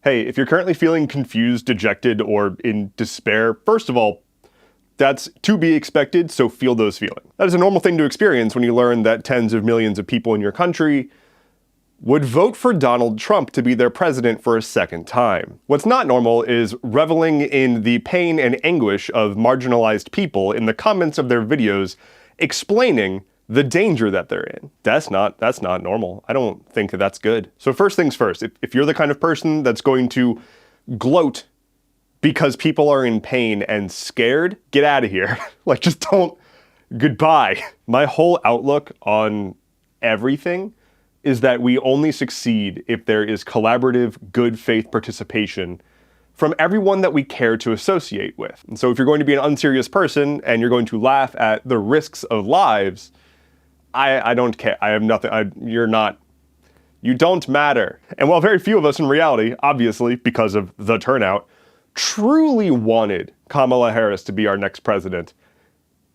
Hey, if you're currently feeling confused, dejected, or in despair, first of all, that's to be expected, so feel those feelings. That is a normal thing to experience when you learn that tens of millions of people in your country would vote for Donald Trump to be their president for a second time. What's not normal is reveling in the pain and anguish of marginalized people in the comments of their videos explaining the danger that they're in. That's not normal. I don't think that that's good. So first things first, if you're the kind of person that's going to gloat because people are in pain and scared, get out of here. Like, just don't, goodbye. My whole outlook on everything is that we only succeed if there is collaborative, good faith participation from everyone that we care to associate with. And so if you're going to be an unserious person and you're going to laugh at the risks of lives, I don't care. I have nothing. You don't matter. And while very few of us in reality, obviously, because of the turnout, truly wanted Kamala Harris to be our next president,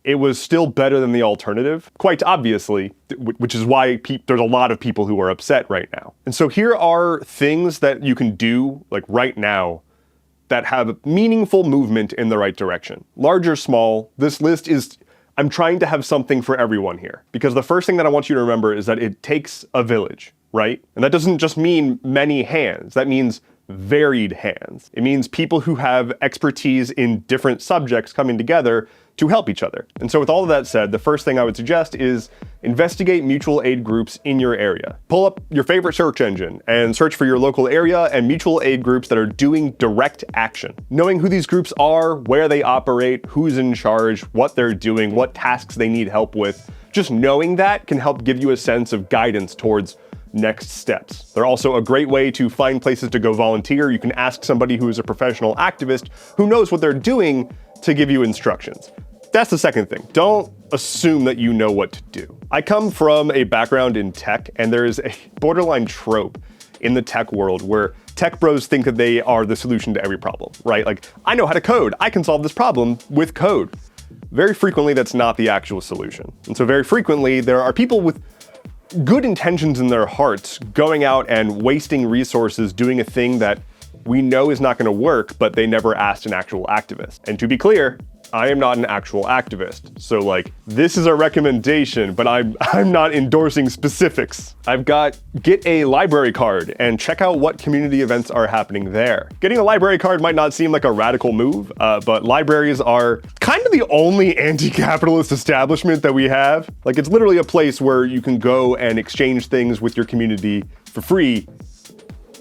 it was still better than the alternative, quite obviously, which is why there's a lot of people who are upset right now. And so here are things that you can do, like right now, that have meaningful movement in the right direction. Large or small, this list is, I'm trying to have something for everyone here. Because the first thing that I want you to remember is that it takes a village, right? And that doesn't just mean many hands, that means varied hands. It means people who have expertise in different subjects coming together to help each other. And so with all of that said, the first thing I would suggest is investigate mutual aid groups in your area. Pull up your favorite search engine and search for your local area and mutual aid groups that are doing direct action. Knowing who these groups are, where they operate, who's in charge, what they're doing, what tasks they need help with, just knowing that can help give you a sense of guidance towards next steps. They're also a great way to find places to go volunteer. You can ask somebody who is a professional activist who knows what they're doing to give you instructions. That's the second thing. Don't assume that you know what to do. I come from a background in tech, and there is a borderline trope in the tech world where tech bros think that they are the solution to every problem, right? Like, I know how to code. I can solve this problem with code. Very frequently, that's not the actual solution. And so very frequently, there are people with good intentions in their hearts going out and wasting resources doing a thing that we know is not going to work, but they never asked an actual activist. And to be clear, I am not an actual activist. So like, this is a recommendation, but I'm not endorsing specifics. I've got get a library card and check out what community events are happening there. Getting a library card might not seem like a radical move, but libraries are kind of the only anti-capitalist establishment that we have. Like, it's literally a place where you can go and exchange things with your community for free.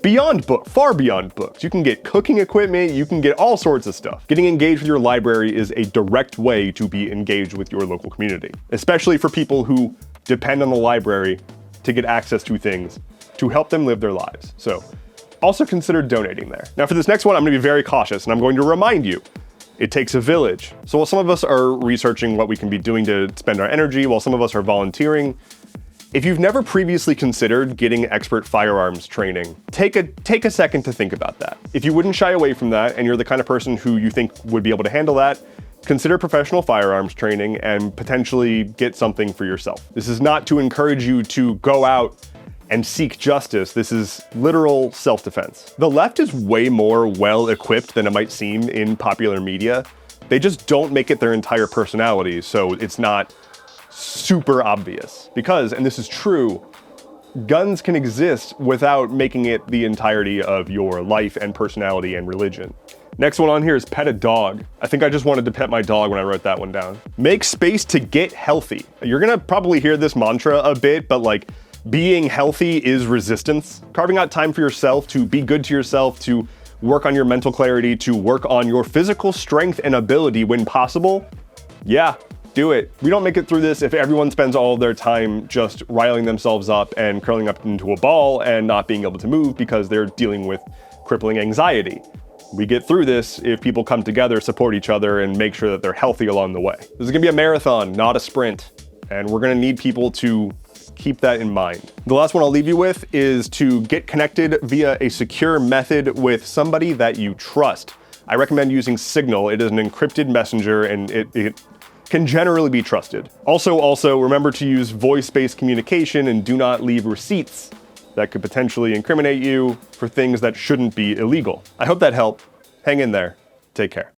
Beyond book, far beyond books. You can get cooking equipment, you can get all sorts of stuff. Getting engaged with your library is a direct way to be engaged with your local community, especially for people who depend on the library to get access to things to help them live their lives. So also consider donating there. Now for this next one, I'm gonna be very cautious and I'm going to remind you, it takes a village. So while some of us are researching what we can be doing to spend our energy, while some of us are volunteering, if you've never previously considered getting expert firearms training, take a second to think about that. If you wouldn't shy away from that and you're the kind of person who you think would be able to handle that, consider professional firearms training and potentially get something for yourself. This is not to encourage you to go out and seek justice. This is literal self-defense. The left is way more well-equipped than it might seem in popular media. They just don't make it their entire personality, so it's not super obvious. Because, and this is true, guns can exist without making it the entirety of your life and personality and religion. Next one on here is pet a dog. I think I just wanted to pet my dog when I wrote that one down. Make space to get healthy. You're gonna probably hear this mantra a bit, but like, being healthy is resistance. Carving out time for yourself to be good to yourself, to work on your mental clarity, to work on your physical strength and ability when possible. Yeah. Do it. We don't make it through this if everyone spends all of their time just riling themselves up and curling up into a ball and not being able to move because they're dealing with crippling anxiety. We get through this if people come together, support each other, and make sure that they're healthy along the way. This is gonna be a marathon, not a sprint, and we're gonna need people to keep that in mind. The last one I'll leave you with is to get connected via a secure method with somebody that you trust. I recommend using Signal. It is an encrypted messenger and it can generally be trusted. Also, remember to use voice-based communication and do not leave receipts that could potentially incriminate you for things that shouldn't be illegal. I hope that helped. Hang in there. Take care.